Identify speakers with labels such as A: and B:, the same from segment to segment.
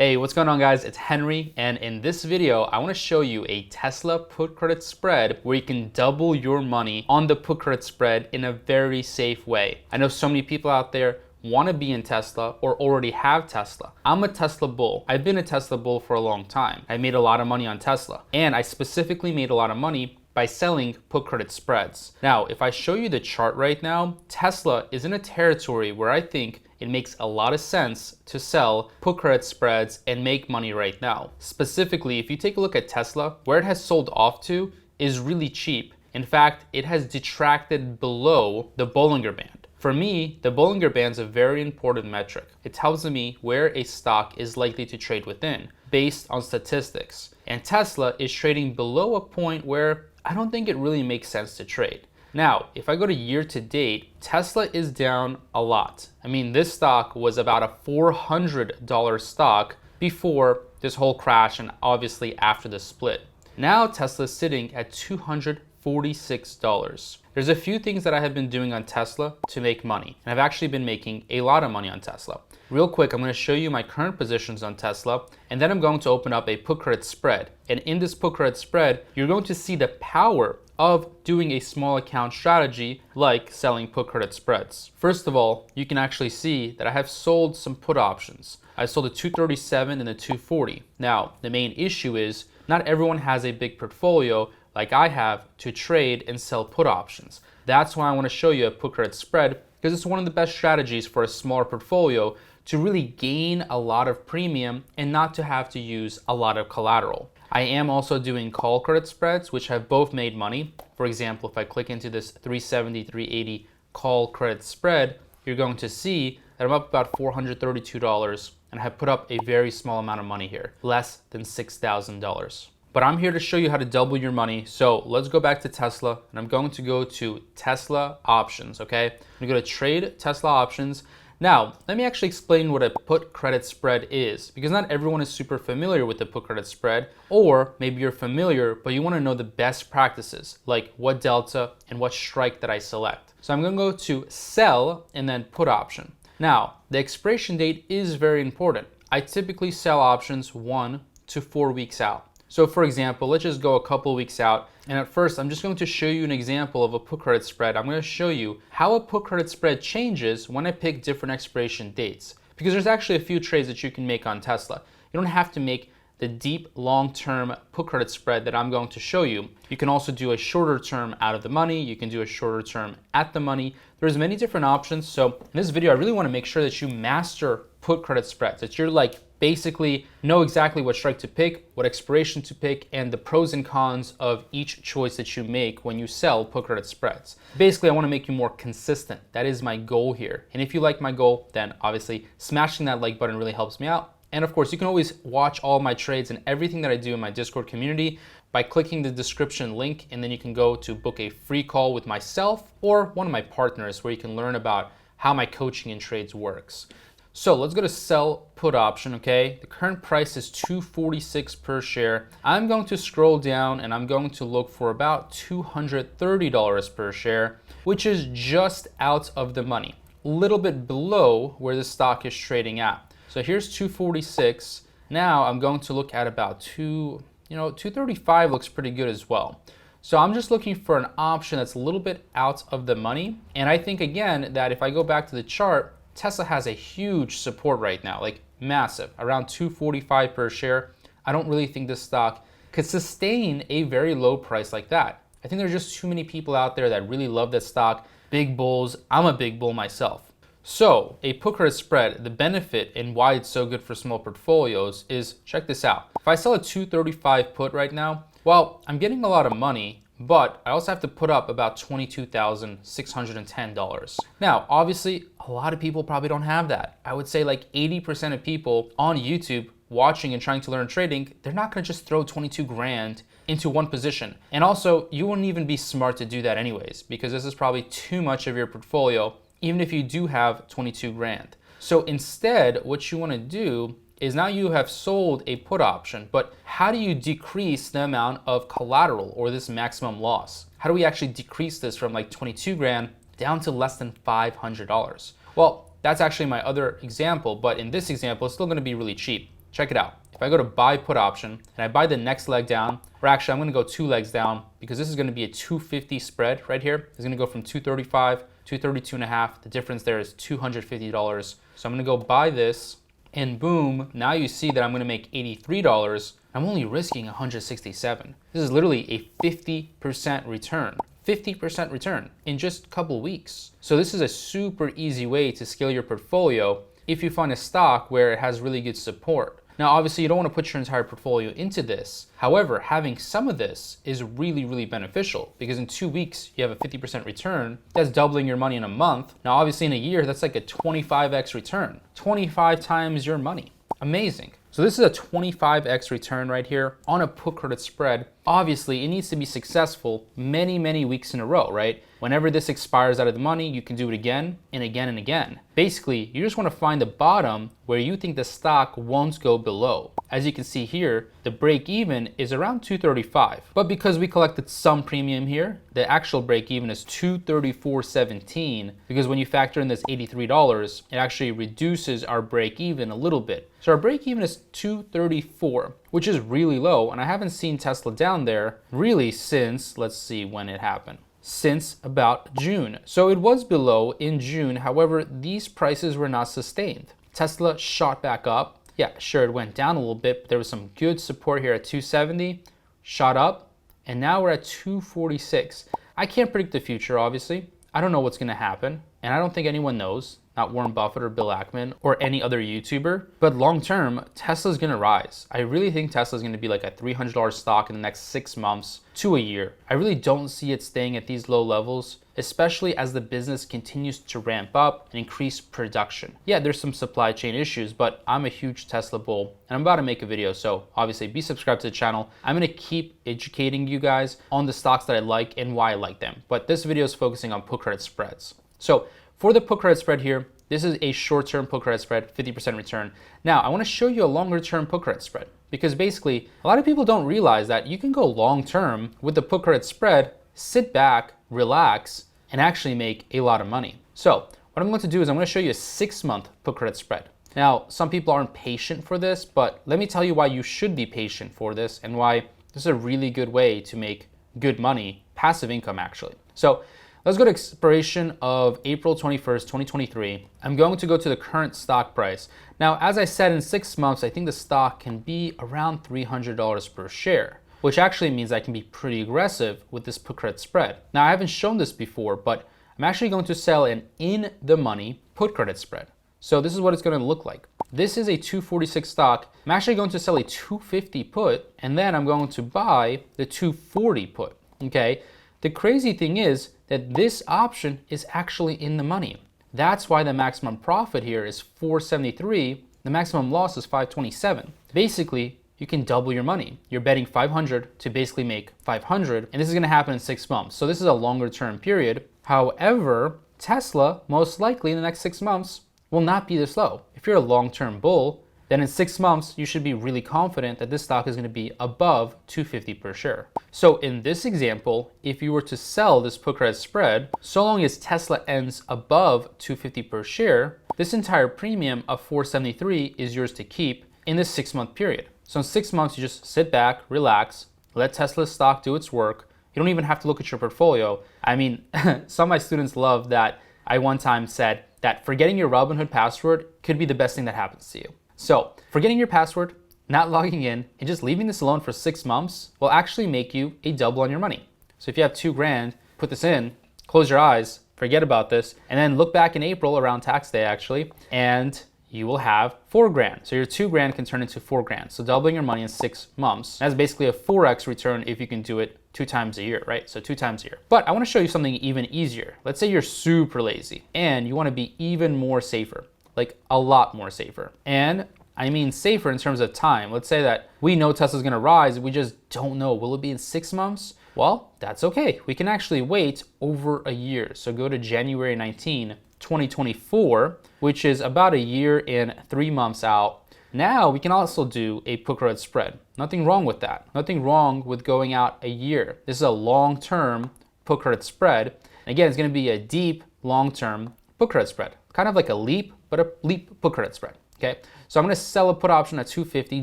A: Hey, what's going on guys? It's Henry, and in this video, I want to show you a Tesla put credit spread where you can double your money on the put credit spread in a very safe way. I know so many people out there want to be in Tesla or already have Tesla. I'm a Tesla bull. I've been a Tesla bull for a long time. I made a lot of money on Tesla, and I specifically made a lot of money by selling put credit spreads. Now, if I show you the chart right now, Tesla is in a territory where I think it makes a lot of sense to sell put credit spreads and make money right now. Specifically, if you take a look at Tesla, where it has sold off to is really cheap. In fact, it has detracted below the Bollinger Band. For me, the Bollinger Band is a very important metric. It tells me where a stock is likely to trade within based on statistics. And Tesla is trading below a point where I don't think it really makes sense to trade. Now, if I go to year to date, Tesla is down a lot. I mean, this stock was about a $400 stock before this whole crash and obviously after the split. Now Tesla is sitting at $246. There's a few things that I have been doing on Tesla to make money, and I've actually been making a lot of money on Tesla. Real quick, I'm going to show you my current positions on Tesla, and then I'm going to open up a put credit spread. And in this put credit spread, you're going to see the power of doing a small account strategy like selling put credit spreads. First of all, you can actually see that I have sold some put options. I sold a 237 and a 240. Now, the main issue is not everyone has a big portfolio like I have to trade and sell put options. That's why I want to show you a put credit spread, because it's one of the best strategies for a smaller portfolio to really gain a lot of premium and not to have to use a lot of collateral. I am also doing call credit spreads, which have both made money. For example, if I click into this 370, 380 call credit spread, you're going to see that I'm up about $432 and I have put up a very small amount of money here, less than $6,000. But I'm here to show you how to double your money. So let's go back to Tesla, and I'm going to go to Tesla options, okay? I'm gonna go to trade Tesla options. Now, let me actually explain what a put credit spread is, because not everyone is super familiar with the put credit spread, or maybe you're familiar, but you wanna know the best practices, like what delta and what strike that I select. So I'm gonna go to sell and then put option. Now, the expiration date is very important. I typically sell options 1 to 4 weeks out. So for example, let's just go a couple weeks out. And at first, I'm just going to show you an example of a put credit spread. I'm going to show you how a put credit spread changes when I pick different expiration dates. Because there's actually a few trades that you can make on Tesla. You don't have to make the deep long-term put credit spread that I'm going to show you. You can also do a shorter term out of the money. You can do a shorter term at the money. There's many different options. So in this video, I really want to make sure that you master put credit spreads, that you're like basically know exactly what strike to pick, what expiration to pick, and the pros and cons of each choice that you make when you sell put credit spreads. Basically, I want to make you more consistent. That is my goal here. And if you like my goal, then obviously smashing that like button really helps me out. And of course, you can always watch all my trades and everything that I do in my Discord community by clicking the description link, and then you can go to book a free call with myself or one of my partners where you can learn about how my coaching and trades works. So let's go to sell put option, okay? The current price is $246 per share. I'm going to scroll down and I'm going to look for about $230 per share, which is just out of the money, a little bit below where the stock is trading at. So here's 246. Now I'm going to look at about 235 looks pretty good as well. So I'm just looking for an option that's a little bit out of the money. And I think again that if I go back to the chart, Tesla has a huge support right now, like massive, around 245 per share. I don't really think this stock could sustain a very low price like that. I think there's just too many people out there that really love this stock, big bulls. I'm a big bull myself. So a put credit spread, the benefit and why it's so good for small portfolios is, check this out. If I sell a 235 put right now, well, I'm getting a lot of money, but I also have to put up about $22,610. Now, obviously, a lot of people probably don't have that. I would say like 80% of people on YouTube watching and trying to learn trading, they're not gonna just throw 22 grand into one position. And also, you wouldn't even be smart to do that anyways, because this is probably too much of your portfolio, even if you do have 22 grand. So instead, what you wanna do is now you have sold a put option, but how do you decrease the amount of collateral or this maximum loss? How do we actually decrease this from like 22 grand down to less than $500? Well, that's actually my other example, but in this example, it's still gonna be really cheap. check it out. If I go to buy put option and I buy the next leg down, or actually I'm gonna go 2 legs down because this is gonna be a 250 spread right here. It's gonna go from 235, 232.5. The difference there is $250. So I'm gonna go buy this, and boom, now you see that I'm gonna make $83. I'm only risking 167. This is literally a 50% return. 50% return in just a couple weeks. So this is a super easy way to scale your portfolio if you find a stock where it has really good support. Now, obviously, you don't want to put your entire portfolio into this. However, having some of this is really, really beneficial because in 2 weeks, you have a 50% return. That's doubling your money in a month. Now, obviously, in a year, that's like a 25x return, 25 times your money. Amazing. So this is a 25x return right here on a put credit spread. Obviously, it needs to be successful many, many weeks in a row, right? Whenever this expires out of the money, you can do it again and again and again. Basically, you just want to find the bottom where you think the stock won't go below. As you can see here, the break even is around 235. But because we collected some premium here, the actual break even is 234.17 because when you factor in this $83, it actually reduces our break even a little bit. So our break even is 234, which is really low. And I haven't seen Tesla down there really since, let's see when it happened, since about June. So it was below in June. However, these prices were not sustained. Tesla shot back up. Yeah, sure, it went down a little bit, but there was some good support here at 270, shot up, and now we're at 246. I can't predict the future, obviously. I don't know what's gonna happen, and I don't think anyone knows, not Warren Buffett or Bill Ackman or any other YouTuber, but long term, Tesla's gonna rise. I really think Tesla's gonna be like a $300 stock in the next 6 months to a year. I really don't see it staying at these low levels, especially as the business continues to ramp up and increase production. Yeah, there's some supply chain issues, but I'm a huge Tesla bull and I'm about to make a video. So obviously be subscribed to the channel. I'm gonna keep educating you guys on the stocks that I like and why I like them. But this video is focusing on put credit spreads. So for the put credit spread here, this is a short-term put credit spread, 50% return. Now, I wanna show you a longer-term put credit spread because basically a lot of people don't realize that you can go long-term with the put credit spread, sit back, relax, and actually make a lot of money. So what I'm going to do is I'm going to show you a 6-month put credit spread. Now, some people aren't patient for this, but let me tell you why you should be patient for this and why this is a really good way to make good money, passive income actually. So let's go to expiration of April 21st, 2023. I'm going to go to the current stock price. Now, as I said, in 6 months, I think the stock can be around $300 per share, which actually means I can be pretty aggressive with this put credit spread. Now, I haven't shown this before, but I'm actually going to sell an in-the-money put credit spread. So this is what it's going to look like. This is a 246 stock. I'm actually going to sell a 250 put, and then I'm going to buy the 240 put, okay? The crazy thing is that this option is actually in the money. That's why the maximum profit here is 473. The maximum loss is 527. Basically, you can double your money. You're betting 500 to basically make 500, and this is gonna happen in 6 months. So this is a longer term period. However, Tesla, most likely in the next 6 months, will not be this low. If you're a long-term bull, then in 6 months, you should be really confident that this stock is gonna be above 250 per share. So in this example, if you were to sell this put credit spread, so long as Tesla ends above 250 per share, this entire premium of 473 is yours to keep in this 6-month period. So in 6 months, you just sit back, relax, let Tesla's stock do its work. You don't even have to look at your portfolio. I mean, some of my students love that I one time said that forgetting your Robinhood password could be the best thing that happens to you. So forgetting your password, not logging in, and just leaving this alone for 6 months will actually make you a double on your money. So if you have $2,000, put this in, close your eyes, forget about this, and then look back in April around tax day actually, and you will have $4,000. So your $2,000 can turn into $4,000. So doubling your money in 6 months. That's basically a 4x return if you can do it 2 times a year, right? So 2 times a year. But I wanna show you something even easier. Let's say you're super lazy and you wanna be even more safer, like a lot more safer. And I mean safer in terms of time. Let's say that we know Tesla's gonna rise, we just don't know. Will it be in 6 months? Well, that's okay. We can actually wait over a year. So go to January 19, 2024, which is about a year and 3 months out. Now we can also do a put credit spread. Nothing wrong with that. Nothing wrong with going out a year. This is a long-term put credit spread. And again, it's gonna be a deep, long-term put credit spread. Kind of like a leap, but a leap put credit spread. Okay, so I'm going to sell a put option at 250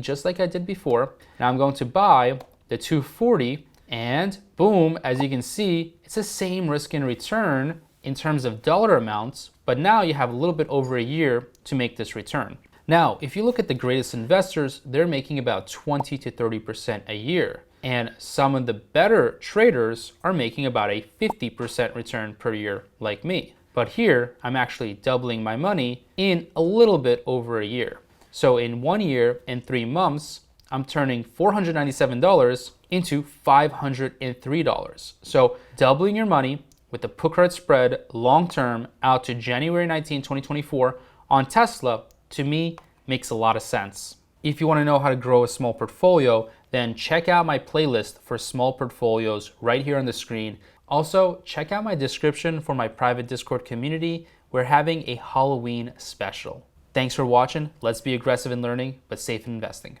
A: just like I did before. Now I'm going to buy the 240, and boom, as you can see, it's the same risk and return in terms of dollar amounts, but now you have a little bit over a year to make this return. Now, if you look at the greatest investors, they're making about 20 to 30% a year. And some of the better traders are making about a 50% return per year like me. But here, I'm actually doubling my money in a little bit over a year. So in 1 year and 3 months, I'm turning $497 into $503. So doubling your money with the put credit spread long-term out to January 19, 2024 on Tesla, to me, makes a lot of sense. If you want to know how to grow a small portfolio, then check out my playlist for small portfolios right here on the screen. Also, check out my description for my private Discord community. We're having a Halloween special. Thanks for watching. Let's be aggressive in learning, but safe in investing.